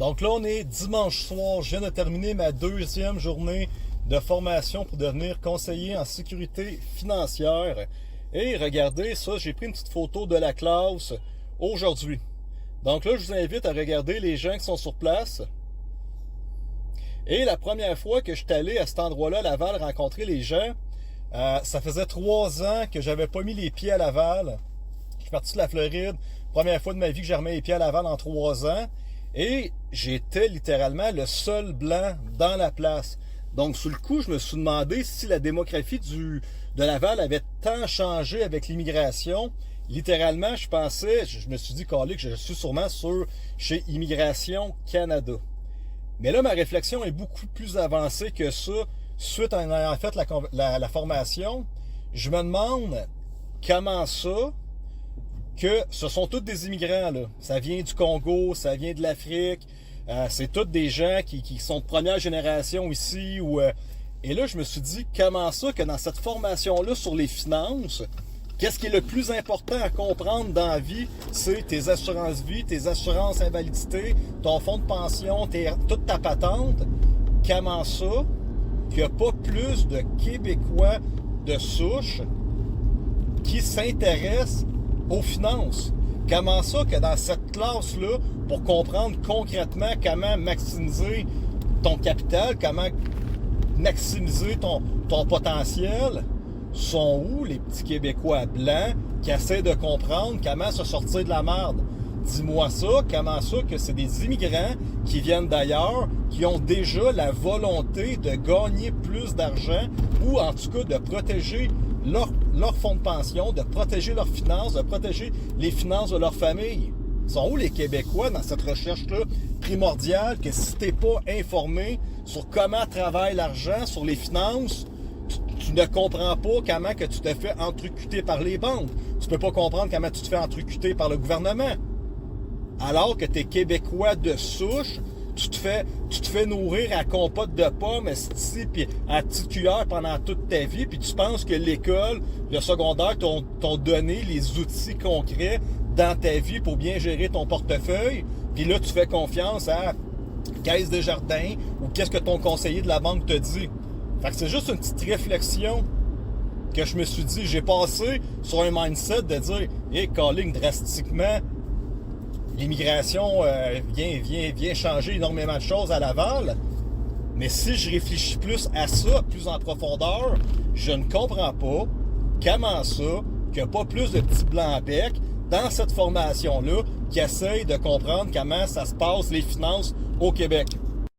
Donc là, on est dimanche soir. Je viens de terminer ma deuxième journée de formation pour devenir conseiller en sécurité financière. Et regardez ça, j'ai pris une petite photo de la classe aujourd'hui. Donc là, je vous invite à regarder les gens qui sont sur place. Et la première fois que je suis allé à cet endroit-là, à Laval, rencontrer les gens, ça faisait 3 ans que j'avais pas mis les pieds à Laval. Je suis parti de la Floride. Première fois de ma vie que j'ai remis les pieds à Laval en 3 ans. Et j'étais littéralement le seul blanc dans la place. Donc, sur le coup, je me suis demandé si la démographie de Laval avait tant changé avec l'immigration. Littéralement, je me suis dit, Calé, que je suis sûrement chez Immigration Canada. Mais là, ma réflexion est beaucoup plus avancée que ça. Suite à en ayant fait la formation, je me demande comment ça, que ce sont tous des immigrants, là. Ça vient du Congo, ça vient de l'Afrique, c'est tous des gens qui sont de première génération ici. Et là, je me suis dit, comment ça que dans cette formation-là sur les finances, qu'est-ce qui est le plus important à comprendre dans la vie, c'est tes assurances vie, tes assurances invalidité, ton fonds de pension, toute ta patente. Comment ça qu'il n'y a pas plus de Québécois de souche qui s'intéressent aux finances? Comment ça que dans cette classe-là, pour comprendre concrètement comment maximiser ton capital, comment maximiser ton potentiel, sont où les petits Québécois blancs qui essaient de comprendre comment se sortir de la merde? Dis-moi ça, comment ça que c'est des immigrants qui viennent d'ailleurs, qui ont déjà la volonté de gagner plus d'argent ou en tout cas de protéger leur fonds de pension, de protéger leurs finances, de protéger les finances de leur famille. Sont où les Québécois dans cette recherche-là primordiale que si tu n'es pas informé sur comment travaille l'argent, sur les finances, tu ne comprends pas comment que tu te fais entrecuter par les banques. Tu peux pas comprendre comment tu te fais entrecuter par le gouvernement. Alors que tu es Québécois de souche, tu te fais nourrir à compote de pommes, ici, puis à petite cuillère pendant toute ta vie, puis tu penses que l'école, le secondaire t'ont donné les outils concrets dans ta vie pour bien gérer ton portefeuille, puis là, tu fais confiance à Caisse Desjardins ou qu'est-ce que ton conseiller de la banque te dit. Fait que c'est juste une petite réflexion que je me suis dit. J'ai passé sur un mindset de dire « Hey, calling drastiquement, l'immigration vient changer énormément de choses à Laval. » Mais si je réfléchis plus à ça, plus en profondeur, je ne comprends pas comment ça qu'il n'y a pas plus de petits blancs-becs dans cette formation-là qui essayent de comprendre comment ça se passe les finances au Québec.